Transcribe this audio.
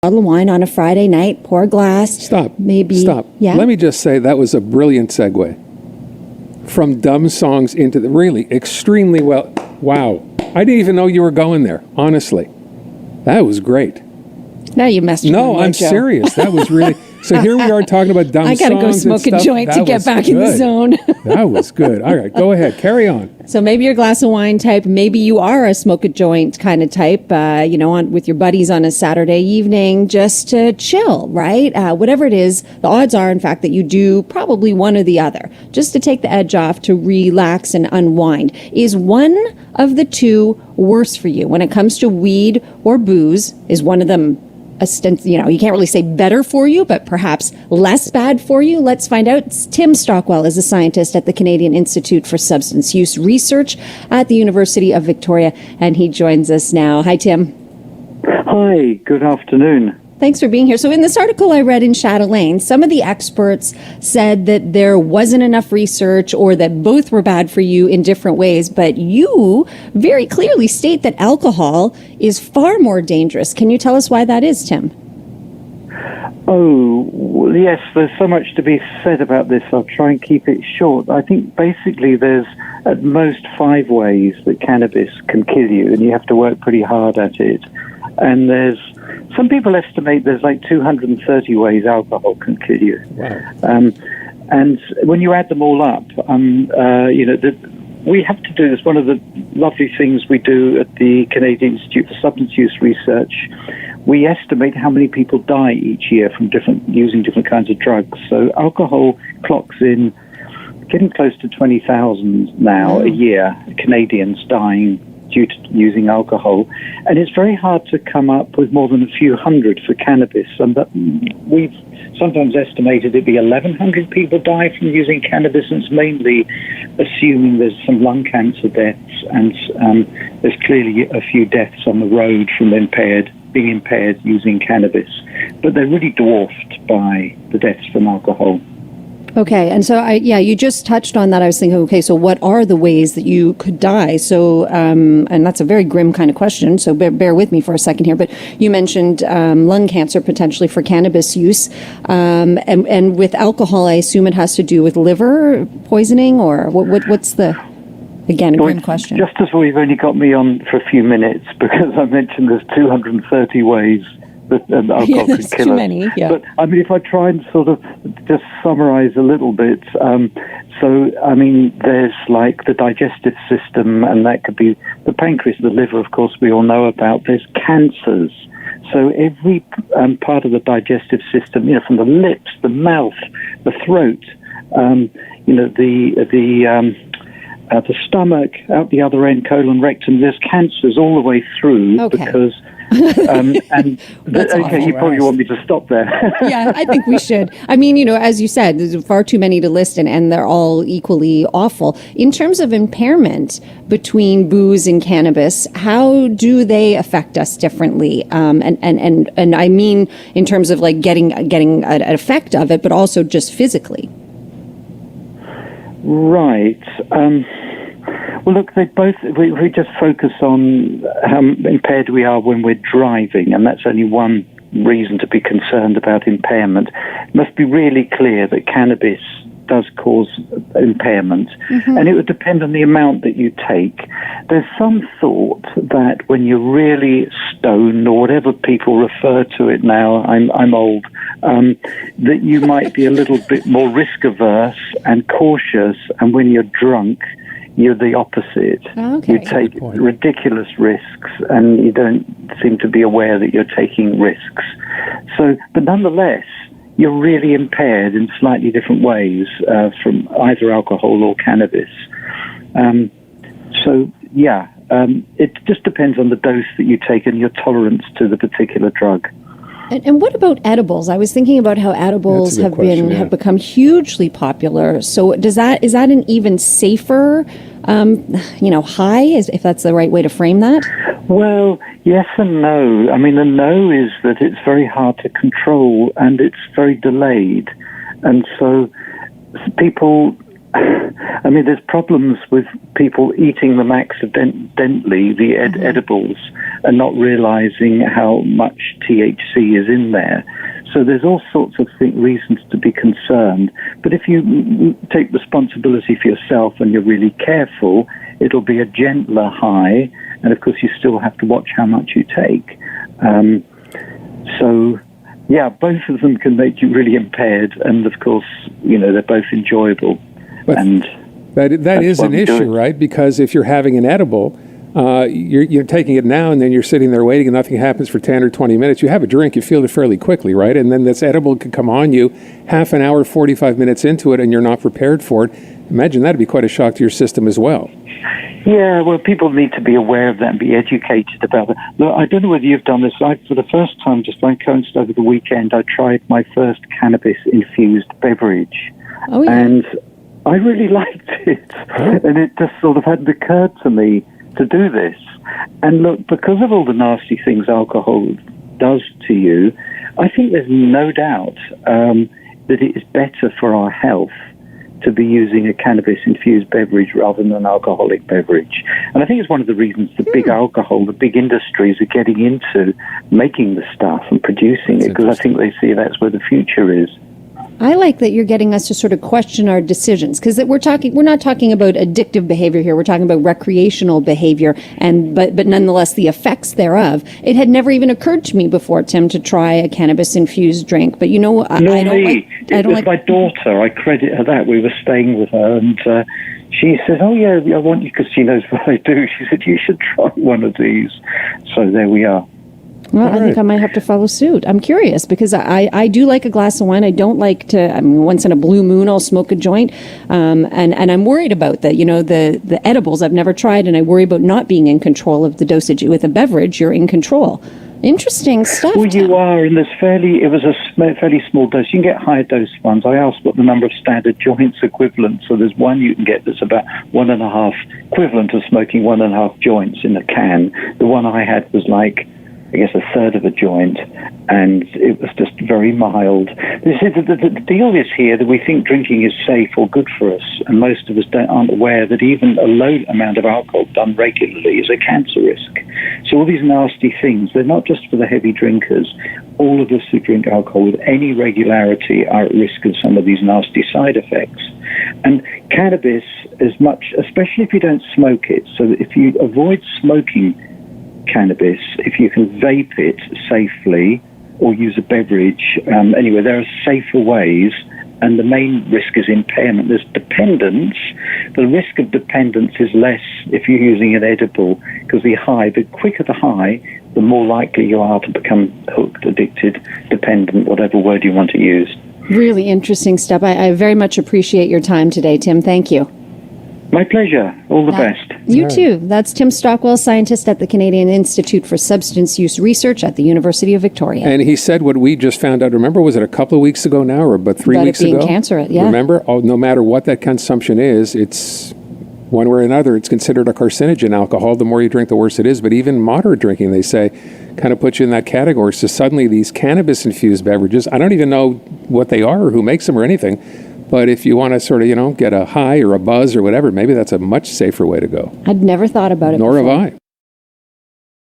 bottle of wine on a Friday night, pour a glass. Stop. Maybe. Stop. Yeah. Let me just say that was a brilliant segue. From dumb songs into the really extremely well. Wow. I didn't even know you were going there, honestly. That was great. Now you messed with me. No, I'm serious. That was really... So here we are talking about dumb songs. I got to go smoke a joint to get back in the zone. That was good. All right, go ahead. Carry on. So maybe you're a glass of wine type. Maybe you are a smoke a joint kind of type, with your buddies on a Saturday evening just to chill, right? Whatever it is, the odds are, in fact, that you do probably one or the other, just to take the edge off, to relax and unwind. Is one of the two worse for you when it comes to weed or booze? Is one of them you can't really say better for you, but perhaps less bad for you? Let's find out. Tim Stockwell is a scientist at the Canadian Institute for Substance Use Research at the University of Victoria, and he joins us now. Hi, Tim. Hi, good afternoon. Thanks for being here. So in this article I read in Chatelaine, some of the experts said that there wasn't enough research or that both were bad for you in different ways, but you very clearly state that alcohol is far more dangerous. Can you tell us why that is, Tim? Oh, well, yes, there's so much to be said about this. I'll try and keep it short. I think basically there's at most 5 ways that cannabis can kill you, and you have to work pretty hard at it. And some people estimate there's like 230 ways alcohol can kill you. Wow. And when you add them all up, we have to do this. One of the lovely things we do at the Canadian Institute for Substance Use Research, we estimate how many people die each year from using different kinds of drugs. So alcohol clocks in getting close to 20,000 now a year, Canadians dying due to using alcohol. And it's very hard to come up with more than a few hundred for cannabis. And we've sometimes estimated it'd be 1,100 people die from using cannabis, and it's mainly assuming there's some lung cancer deaths, and there's clearly a few deaths on the road from being impaired using cannabis. But they're really dwarfed by the deaths from alcohol. Okay, and so you just touched on that. I was thinking, okay, so what are the ways that you could die? So, and that's a very grim kind of question, so bear with me for a second here. But you mentioned lung cancer potentially for cannabis use, and with alcohol, I assume it has to do with liver poisoning, or what's the, again, a grim question? Just as we've only got me on for a few minutes, because I mentioned there's 230 ways that alcohol could kill too us. many, yeah. But I mean, if I try and sort of just summarize a little bit, there's like the digestive system, and that could be the pancreas, the liver, of course, we all know about. There's cancers. So every part of the digestive system, from the lips, the mouth, the throat, the stomach, out the other end, colon, rectum, there's cancers all the way through because... you probably want me to stop there. Yeah, I think we should. I mean, as you said, there's far too many to list, and they're all equally awful. In terms of impairment between booze and cannabis, how do they affect us differently? And I mean in terms of like getting an effect of it, but also just physically. Right. Well, look, we just focus on how impaired we are when we're driving, and that's only one reason to be concerned about impairment. It must be really clear that cannabis does cause impairment, and it would depend on the amount that you take. There's some thought that when you're really stoned, or whatever people refer to it now, I'm old, that you might be a little bit more risk averse and cautious, and when you're drunk, you're the opposite. Okay. You take ridiculous risks, and you don't seem to be aware that you're taking risks. So, but nonetheless, you're really impaired in slightly different ways from either alcohol or cannabis. It just depends on the dose that you take and your tolerance to the particular drug. And what about edibles? I was thinking about how edibles have become hugely popular. So is that an even safer, high, if that's the right way to frame that? Well, yes and no. I mean, the no is that it's very hard to control and it's very delayed. And so people I mean, there's problems with people eating them accidentally, the edibles, and not realizing how much THC is in there. So there's all sorts of reasons to be concerned. But if you take responsibility for yourself and you're really careful, it'll be a gentler high. And of course, you still have to watch how much you take. So, yeah, both of them can make you really impaired. And of course, they're both enjoyable. But and that is an issue, right? Because if you're having an edible, you're taking it now and then you're sitting there waiting and nothing happens for 10 or 20 minutes. You have a drink, you feel it fairly quickly, right? And then this edible could come on you half an hour, 45 minutes into it, and you're not prepared for it. Imagine that'd be quite a shock to your system as well. Yeah, well, people need to be aware of that and be educated about it. Look, I don't know whether you've done this. For the first time, just like coincided over the weekend, I tried my first cannabis-infused beverage. Oh, yeah. And I really liked it. And it just sort of hadn't occurred to me to do this. And look, because of all the nasty things alcohol does to you, I think there's no doubt that it is better for our health to be using a cannabis-infused beverage rather than an alcoholic beverage. And I think it's one of the reasons the big alcohol, the big industries are getting into making the stuff and producing it, because I think they see that's where the future is. I like that you're getting us to sort of question our decisions, because we're not talking about addictive behavior here. We're talking about recreational behavior, but nonetheless the effects thereof. It had never even occurred to me before, Tim, to try a cannabis infused drink. But I don't like my daughter. I credit her that. We were staying with her, and she said, "Oh yeah, I want you," because she knows what I do. She said, "You should try one of these." So there we are. Well, I think I might have to follow suit. I'm curious because I do like a glass of wine. I don't like to, once in a blue moon, I'll smoke a joint. And I'm worried about the edibles I've never tried, and I worry about not being in control of the dosage. With a beverage, you're in control. Interesting stuff. Well, you are, and it was a fairly small dose. You can get higher dose ones. I asked what the number of standard joints equivalent. So there's one you can get that's about 1.5, equivalent of smoking 1.5 joints in a can. The one I had was like, I guess, a third of a joint, and it was just very mild. The deal is here that we think drinking is safe or good for us, and most of us aren't aware that even a low amount of alcohol done regularly is a cancer risk. So all these nasty things, they're not just for the heavy drinkers. All of us who drink alcohol with any regularity are at risk of some of these nasty side effects. And cannabis, especially if you don't smoke it, so that if you avoid smoking cannabis, if you can vape it safely or use a beverage, anyway, there are safer ways, and the main risk is impairment. There's dependence. The risk of dependence is less if you're using an edible, because the quicker the high, the more likely you are to become hooked, addicted, dependent, whatever word you want to use. Really interesting stuff. I very much appreciate your time today, Tim. Thank you. My pleasure. All the best. You too. That's Tim Stockwell, scientist at the Canadian Institute for Substance Use Research at the University of Victoria. And he said what we just found out. Remember, was it a couple of weeks ago now, or about 3 weeks ago? About it being cancerous, yeah. Remember, no matter what that consumption is, it's one way or another, it's considered a carcinogen. Alcohol, the more you drink, the worse it is. But even moderate drinking, they say, kind of puts you in that category. So suddenly these cannabis-infused beverages, I don't even know what they are or who makes them or anything. But if you want to sort of, get a high or a buzz or whatever, maybe that's a much safer way to go. I'd never thought about it Nor before. have I.